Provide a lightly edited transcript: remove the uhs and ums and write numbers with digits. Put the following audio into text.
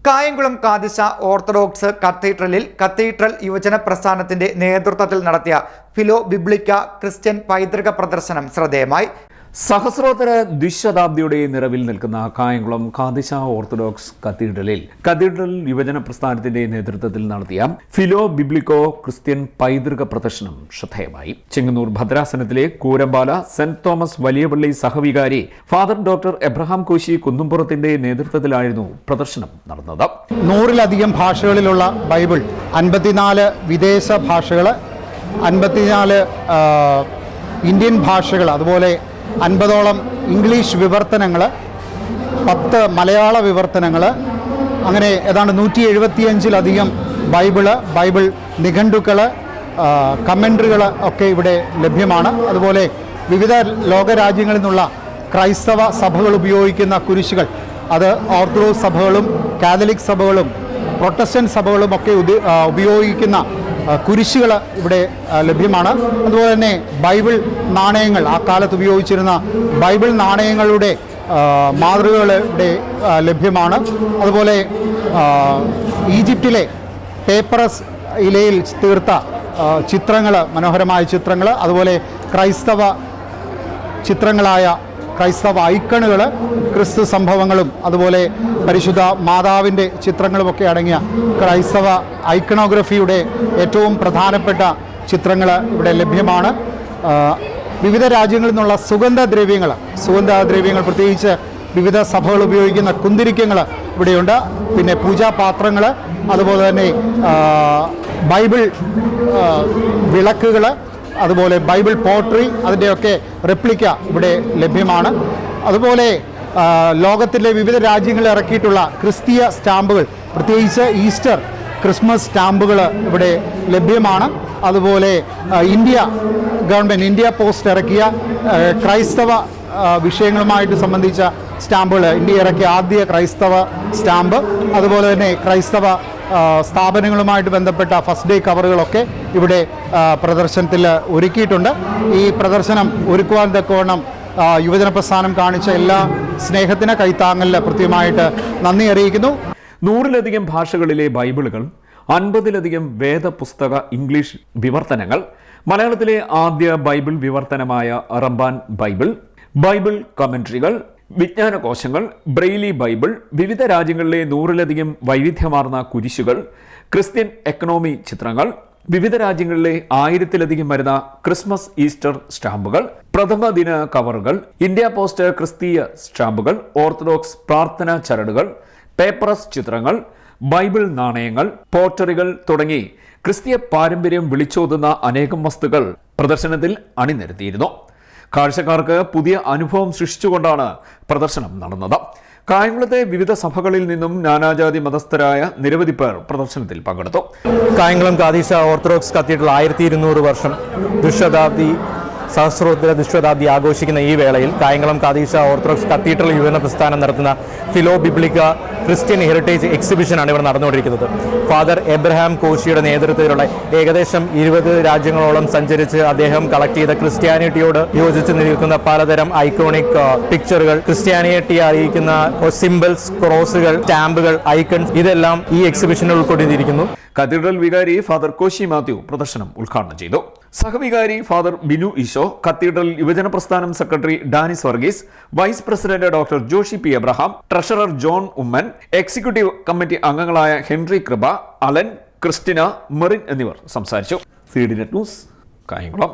Kayamkulam കാദിശ orthodox cathedral യുവജന പ്രസ്ഥാനത്തിന്റെ നേതൃത്വത്തിൽ നടത്തിയ ഫിലോ ബിബ്ലിക്ക ക്രിസ്ത്യൻ പൈതൃക പ്രദർശനം ശ്രദ്ധേയമായി. സഹസ്രോത്തര ദ്വിശതാബ്ദിയുടെ നിറവിൽ നിൽക്കുന്ന കായംകുളം കാദിശ ഓർത്തഡോക്സ് കത്തീഡ്രൽ യുവജന പ്രസ്ഥാനത്തിന്റെ നേതൃത്വത്തിൽ നടത്തിയ ഫിലോ ബിബ്ലിക്കോ ക്രിസ്ത്യൻ പൈതൃക പ്രദർശനം ശ്രദ്ധേയമായി. Chengannur ഭദ്രാസനത്തിലെ Koorampala saint Thomas Valiyapalli സഹവികാരി father doctor Abraham Koshy കുന്നുംപുറത്തിന്റെ നേതൃത്വത്തിലായിരുന്നു പ്രദർശനം നടന്നത്. 100-ലധികം ഭാഷകളിലുള്ള ബൈബിൾ, 54 വിദേശ ഭാഷകൾ, 54 ഇന്ത്യൻ ഭാഷകൾ, അതുപോലെ 50ഓളം ഇംഗ്ലീഷ് വിവർത്തനങ്ങൾ, 10 മലയാള വിവർത്തനങ്ങൾ, അങ്ങനെ ഏതാണ്ട് 175-ലധികം ബൈബിൾ നിഘണ്ടുക്കൾ, കമൻട്രികൾ ഒക്കെ ഇവിടെ ലഭ്യമാണ്. അതുപോലെ വിവിധ ലോകരാജ്യങ്ങളിൽ നിന്നുള്ള ക്രൈസ്തവ സഭകൾ ഉപയോഗിക്കുന്ന കുരിശുകൾ, അത് ഓർത്തഡോക്സ് സഭകളും കാത്തലിക് സഭകളും പ്രൊട്ടസ്റ്റന്റ് സഭകളും ഒക്കെ ഉപയോഗിക്കുന്ന കുരിശുകൾ ഇവിടെ ലഭ്യമാണ്. അതുപോലെ തന്നെ ബൈബിൾ നാണയങ്ങൾ, ആ കാലത്ത് ഉപയോഗിച്ചിരുന്ന ബൈബിൾ നാണയങ്ങളുടെ മാതൃകകൾ ഇവിടെ ലഭ്യമാണ്. അതുപോലെ ഈജിപ്തിലെ പേപ്പറസ് ഇലയിൽ തീർത്ത ചിത്രങ്ങൾ, മനോഹരമായ ചിത്രങ്ങൾ, അതുപോലെ ക്രൈസ്തവ ചിത്രങ്ങളായ ക്രൈസ്തവ ഐക്കണുകൾ, ക്രിസ്തു സംഭവങ്ങളും അതുപോലെ പരിശുദ്ധ മാതാവിൻ്റെ ചിത്രങ്ങളുമൊക്കെ അടങ്ങിയ ക്രൈസ്തവ ഐക്കണോഗ്രഫിയുടെ ഏറ്റവും പ്രധാനപ്പെട്ട ചിത്രങ്ങൾ ഇവിടെ ലഭ്യമാണ്. വിവിധ രാജ്യങ്ങളിൽ നിന്നുള്ള സുഗന്ധദ്രവ്യങ്ങൾ പ്രത്യേകിച്ച് വിവിധ സഭകൾ ഉപയോഗിക്കുന്ന കുന്തിരിക്കങ്ങൾ ഇവിടെയുണ്ട്. പിന്നെ പൂജാപാത്രങ്ങൾ, അതുപോലെ തന്നെ ബൈബിൾ വിളക്കുകൾ, അതുപോലെ ബൈബിൾ പോട്രി, അതിൻ്റെയൊക്കെ റെപ്ലിക്ക ഇവിടെ ലഭ്യമാണ്. അതുപോലെ ലോകത്തിലെ വിവിധ രാജ്യങ്ങളിൽ ഇറക്കിയിട്ടുള്ള ക്രിസ്തീയ സ്റ്റാമ്പുകൾ, പ്രത്യേകിച്ച് ഈസ്റ്റർ, ക്രിസ്മസ് സ്റ്റാമ്പുകൾ ഇവിടെ ലഭ്യമാണ്. അതുപോലെ ഇന്ത്യ പോസ്റ്റ് ഇറക്കിയ ക്രൈസ്തവ വിഷയങ്ങളുമായിട്ട് സംബന്ധിച്ച സ്റ്റാമ്പുകൾ, ഇന്ത്യ ഇറക്കിയ ആദ്യ ക്രൈസ്തവ സ്റ്റാമ്പ്, അതുപോലെ തന്നെ ക്രൈസ്തവ സ്ഥാപനങ്ങളുമായിട്ട് ബന്ധപ്പെട്ട ഫസ്റ്റ് ഡേ കവറുകളൊക്കെ ഇവിടെ പ്രദർശനത്തിൽ ഒരുക്കിയിട്ടുണ്ട്. ഈ പ്രദർശനം ഒരുക്കുവാൻ തക്കവണ്ണം യുവജന പ്രസ്ഥാനം കാണിച്ച എല്ലാ സ്നേഹത്തിന് കൈത്താങ്ങലിന് കൃത്യമായിട്ട് നന്ദി അറിയിക്കുന്നു. 100-ലധികം ഭാഷകളിലെ ബൈബിളുകൾ, 50-ലധികം വേദപുസ്തക ഇംഗ്ലീഷ് വിവർത്തനങ്ങൾ, മലയാളത്തിലെ ആദ്യ ബൈബിൾ വിവർത്തനമായ റംബാൻ ബൈബിൾ കമന്ററികൾ, വിജ്ഞാനകോശങ്ങൾ, ബ്രെയിലി ബൈബിൾ, വിവിധ രാജ്യങ്ങളിലെ 100-ലധികം വൈവിധ്യമാർന്ന കുരിശുകൾ, ക്രിസ്ത്യൻ എക്കണോമി ചിത്രങ്ങൾ, വിവിധ രാജ്യങ്ങളിലെ 1000-ലധികം വരുന്ന ക്രിസ്മസ് ഈസ്റ്റർ സ്റ്റാമ്പുകൾ, പ്രഥമ ദിന കവറുകൾ, ഇന്ത്യ പോസ്റ്റ് ക്രിസ്തീയ സ്റ്റാമ്പുകൾ, ഓർത്തഡോക്സ് പ്രാർത്ഥനാ ചരടുകൾ, പേപ്പറസ് ചിത്രങ്ങൾ, ബൈബിൾ നാണയങ്ങൾ, പോട്ടറികൾ തുടങ്ങി ക്രിസ്തീയ പാരമ്പര്യം വിളിച്ചോതുന്ന അനേകം വസ്തുക്കൾ പ്രദർശനത്തിൽ അണിനിരത്തിയിരുന്നു. കാഴ്ചക്കാർക്ക് പുതിയ അനുഭവം സൃഷ്ടിച്ചുകൊണ്ടാണ് പ്രദർശനം നടന്നത്. കായംകുളത്തെ വിവിധ സഭകളിൽ നിന്നും നാനാജാതി മതസ്ഥരായ നിരവധി പേർ പ്രദർശനത്തിൽ പങ്കെടുത്തു. കായംകുളം കാദിശ ഓർത്തഡോക്സ് കത്തീഡ്രൽ 1200 വർഷം സഹസ്രോത്തര ദുഷ്ശതാബ്ദി ആഘോഷിക്കുന്ന ഈ വേളയിൽ കായംകുളം കാദിശ ഓർത്തഡോക്സ് കത്തീഡ്രൽ യുവജന പ്രസ്ഥാനം നടത്തുന്ന ഫിലോ ബിബ്ലിക്ക ക്രിസ്ത്യൻ ഹെറിറ്റേജ് എക്സിബിഷനാണ് ഇവിടെ നടന്നുകൊണ്ടിരിക്കുന്നത്. ഫാദർ എബ്രഹാം കോശിയുടെ നേതൃത്വത്തിലുള്ള ഏകദേശം 20 രാജ്യങ്ങളോളം സഞ്ചരിച്ച് അദ്ദേഹം കളക്ട് ചെയ്ത ക്രിസ്ത്യാനിറ്റിയോട് യോജിച്ച് നിൽക്കുന്ന പലതരം ഐക്കോണിക് പിക്ചറുകൾ, ക്രിസ്ത്യാനിറ്റിയെ അറിയിക്കുന്ന സിംബൽസ്, ക്രോസുകൾ, സ്റ്റാമ്പുകൾ, ഐക്കൺസ്, ഇതെല്ലാം ഈ എക്സിബിഷനിൽ ഉൾക്കൊണ്ടിരിക്കുന്നു. കത്തീഡ്രൽ വികാരി ഫാദർ കോശി മാത്യു പ്രദർശനം ഉദ്ഘാടനം ചെയ്തു. സഹവികാരി ഫാദർ ബിനു ഈശോ, കത്തീഡ്രൽ യുവജന പ്രസ്ഥാനം secretary Danis Varghese, vice president doctor Joshy P Abraham, treasurer John Oommen, executive committee അംഗങ്ങളായ Henry Kripa, Alan, Christina, Merin എന്നിവർ സംസാരിച്ചു. CDNet news, Kayamkulam.